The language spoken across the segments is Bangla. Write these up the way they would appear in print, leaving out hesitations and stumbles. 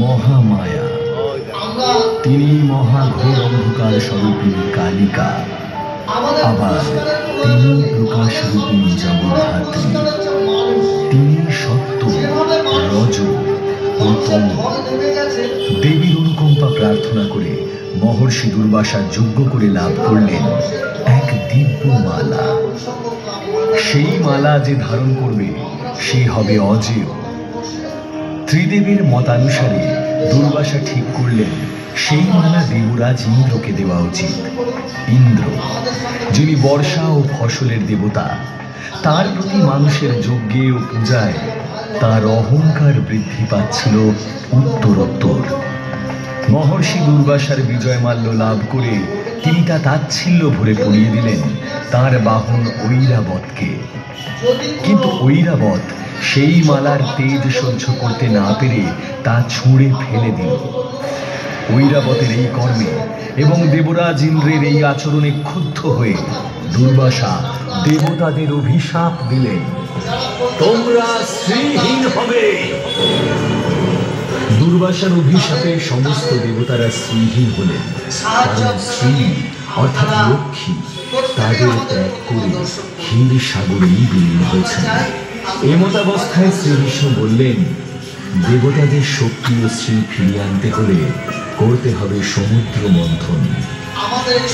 মহামায়া, তিনি মহাঘোর অন্ধকার স্বরূপিণী কালিকা, আবার তিনি প্রকাশ রূপিণী জগদ্ধাত্রী। তিনি সত্য, রজ ও তম। দেবীর অনুকম্পা প্রার্থনা করে মহর্ষি দুর্বাসা যজ্ঞ করে লাভ করলেন এক দিব্য মালা। সেই মালা যে ধারণ করবে সে হবে অজেয়। ত্রিদেবীর মতানুসারে দুর্বাসা ঠিক করলেন সেই মালা দেবরাজ ইন্দ্রকে দেওয়া উচিত। ইন্দ্র, যিনি বর্ষা ও ফসলের দেবতা, তার প্রতি মানুষের যজ্ঞে ও পূজায় তার অহংকার বৃদ্ধি পাচ্ছিল উত্তরোত্তর। মহর্ষি দুর্বাসার বিজয় মাল্য লাভ করে তিনি তা তাচ্ছিল্য ভরে পরিয়ে দিলেন তার বাহন ঐরাবতকে। কিন্তু ঐরাবত সেই মালার তেজ সহ্য করতে না পেরে তা ছুঁড়ে ফেলে দিল। ঐরাবতের এই কর্মে এবং দেবরাজ ইন্দ্রের এই আচরণে ক্ষুব্ধ হয়ে দুর্বাসা দেবতাদের অভিশাপ দিলেন, তোমরা শ্রীহীন হবে। দুর্বাসার অভিশাপে সমস্ত দেবতারা শ্রীহীন হলেন, কারণ শ্রী অর্থাৎ লক্ষ্মী তাদের ত্যাগ করে ক্ষীর সাগরেই বিলীন হয়েছেন। এমতাবস্থায় শ্রী বিষ্ণু বললেন, দেবতাদের শক্তি ও শ্রী ফিরিয়ে আনতে হলে করতে হবে সমুদ্র মন্থন।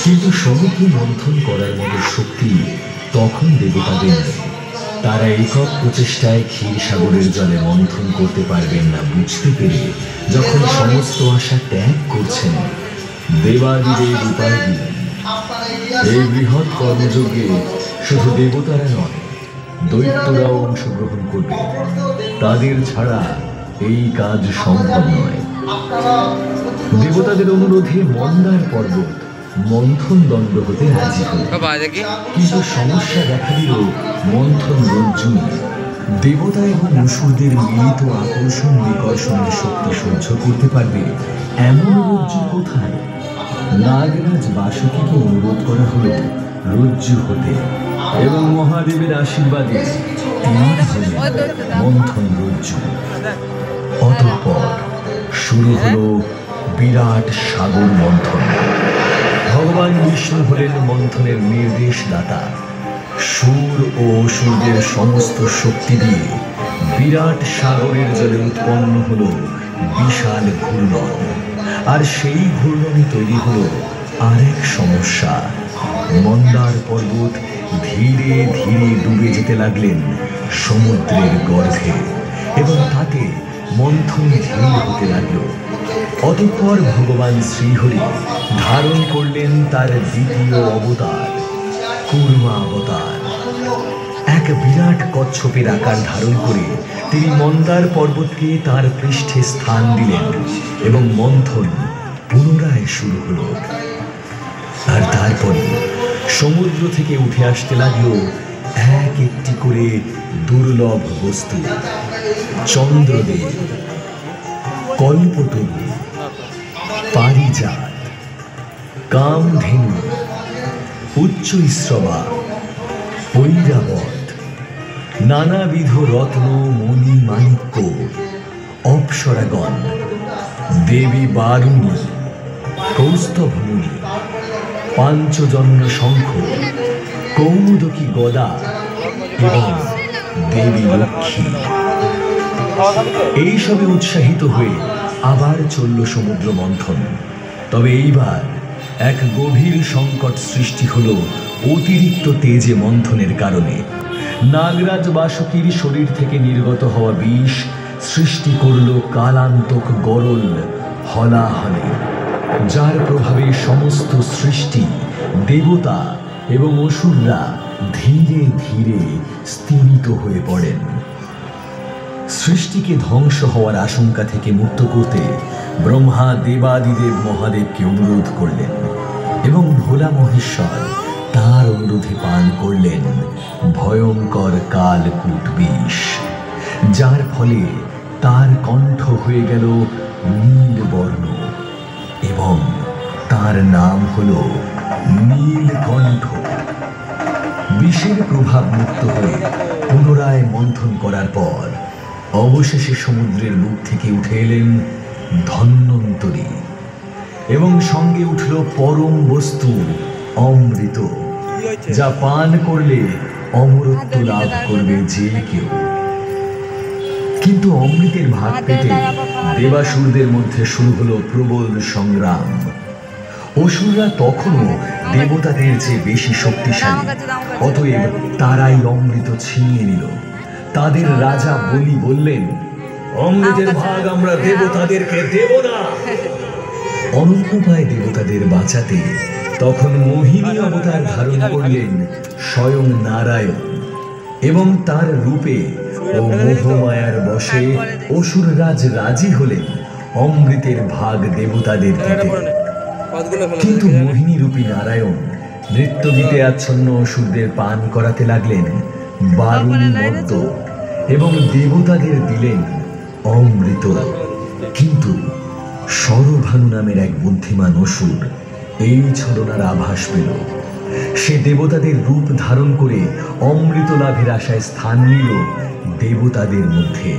কিন্তু সমুদ্র মন্থন করার মতো শক্তি তখন দেবতাদের নেই। তারা একক প্রচেষ্টায় ক্ষীর সাগরের জলে মন্থন করতে পারবেন না বুঝতে পেরে যখন সমস্ত আশা ত্যাগ করছেন, দেবাদিদেব উপায় দিলেন, এই বৃহৎ কর্মযজ্ঞে শুধু দেবতারা নয়, দৈত্যরাও অংশগ্রহণ করবে। তাদের ছাড়া এই কাজ সম্ভব নয়। দেবতাদের অনুরোধে মন্দার পর্বত মন্থন দণ্ড হতে রাজি হল, কিন্তু সমস্যা দেখা দিল মন্থন রজ্জু। দেবতা এবং অসুরদের মিলিত আকর্ষণ বিকর্ষণের শক্তি সহ্য করতে পারবে এমন রজ্জু কোথায়? নাগরাজ বাসুকীকে অনুরোধ করা হলো রজ্জু হতে, এবং মহাদেবের আশীর্বাদে তিনি হলেন মন্থন রজ্জু। অতঃপর শুরু হলো বিরাট সাগর মন্থন। ভগবান বিষ্ণু হলেন মন্থনের নির্দেশদাতা। সুর ও অসুরদের সমস্ত শক্তি দিয়ে বিরাট সাগরের জলে উৎপন্ন হলো বিশাল ঘূর্ণন। আর সেই ঘূর্ণনে তৈরি হলো আরেক সমস্যা। মন্দার পর্বত ধীরে ধীরে ডুবে যেতে লাগলেন সমুদ্রের গর্ভে, এবং তাতে মন্থন ধীর হতে লাগল। অতঃপর ভগবান শ্রীহরি ধারণ করলেন তার দ্বিতীয় অবতার, কুর্মা অবতার। এক বিরাট কচ্ছপের আকার ধারণ করে তিনি মন্দার পর্বতকে তার পৃষ্ঠে স্থান দিলেন, এবং মন্থন পুনরায় শুরু হল। আর তারপরে সমুদ্র থেকে উঠে আসতে লাগলো এক একটি করে দুর্লভ বস্তু। চন্দ্রদেব, কল্পতরু, পারিজাত, কামধেনু, উচ্চৈশ্রবা, ঐরাবত, নানাবিধ রত্ন মণি মাণিক্য, অপ্সরাগণ, দেবী বারুণী, কৌস্তভমুনি, পাঞ্চজন্য শঙ্খ, কৌমুদকী গদা এবং দেবী লক্ষ্মী। এইসবে উৎসাহিত হয়ে আবার চলল সমুদ্র মন্থন। তবে এইবার এক গভীর সংকট সৃষ্টি হল অতিরিক্ত তেজে মন্থনের কারণে। নাগরাজ বাসুকীর শরীর থেকে নির্গত হওয়া বিষ সৃষ্টি করল কালান্তক গরল হলাহলে, যার প্রভাবে সমস্ত সৃষ্টি, দেবতা এবং অসুররা ধীরে ধীরে স্থিমিত হয়ে পড়েন। সৃষ্টিকে ধ্বংস হওয়ার আশঙ্কা থেকে মুক্ত করতে ব্রহ্মা দেবাদিদেব মহাদেবকে অনুরোধ করলেন, এবং ভোলা মহেশ্বর তার অনুরোধে পান করলেন ভয়ঙ্কর কালকূট বিষ, যার ফলে তার কণ্ঠ হয়ে গেল নীলবর্ণ এবং তার নাম হল নীলকণ্ঠ। বিষের প্রভাব মুক্ত হয়ে পুনরায় মন্থন করার পর অবশেষে সমুদ্রের বুক থেকে উঠে এলেন ধন্বন্তরী, এবং সঙ্গে উঠল পরম বস্তু অমৃত, যা পান করলে অমরত্ব লাভ করবে যে কেউ। কিন্তু অমৃতের ভাগ পেতে দেবাসুরদের মধ্যে শুরু হলো প্রবল সংগ্রাম। অসুররা তখনও দেবতাদের চেয়ে বেশি শক্তিশালী, অতএব তারাই অমৃত ছিনিয়ে নিল। তাদের রাজা বলি বললেন, অমৃতের ভাগ আমরা দেবতাদেরকে দেব না। অনন্যপায় দেবতাদের বাঁচাতে তখন মোহিনী অবতার ধারণ করলেন স্বয়ং নারায়ণ, এবং তার রূপে ও মোহমায়ার বশে অসুররাজ রাজি হলেন অমৃতের ভাগ দেবতাদের দিতে। কিন্তু মোহিনী রূপী নারায়ণ নৃত্য গীতে আচ্ছন্ন অসুরদের পান করাতে লাগলেন বারুণী মদ্য, এবং দেবতাদের দিলেন অমৃত। কিন্তু সরভানু নামের এক বুদ্ধিমান অসুর এই ছলনার আভাস পেল। সে দেবতাদের রূপ ধারণ করে অমৃত লাভের আশায় স্থান নিল দেবতাদের মধ্যে।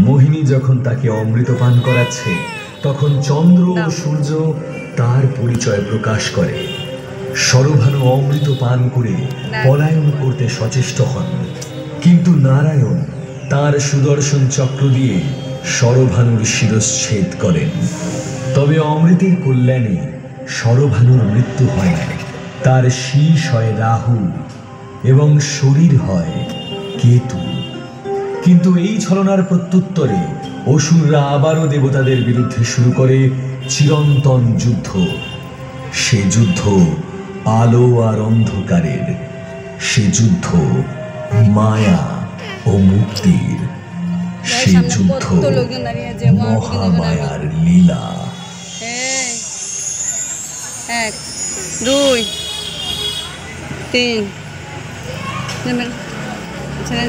মোহিনী যখন তাকে অমৃত পান করাচ্ছে, তখন চন্দ্র ও সূর্য তার পরিচয় প্রকাশ করে। সরভানু অমৃত পান করে পলায়ন করতে সচেষ্ট হন, কিন্তু নারায়ণ তার সুদর্শন চক্র দিয়ে সরভানুর শিরচ্ছেদ করেন। তবে অমৃতের কল্যাণে সরভানুর মৃত্যু হয় না। তার শীষ হয় রাহু এবং শরীর হয় কেতু। কিন্তু এই ছলনার প্রত্যুত্তরে অসুররা আবারও দেবতাদের বিরুদ্ধে শুরু করে চিরন্তন যুদ্ধ। সে যুদ্ধ আলো আর অন্ধকারের, সে যুদ্ধ মায়া ও মুক্তির, সে যুদ্ধ মহামায়ার লীলা। 1 2 3 ছেড়ে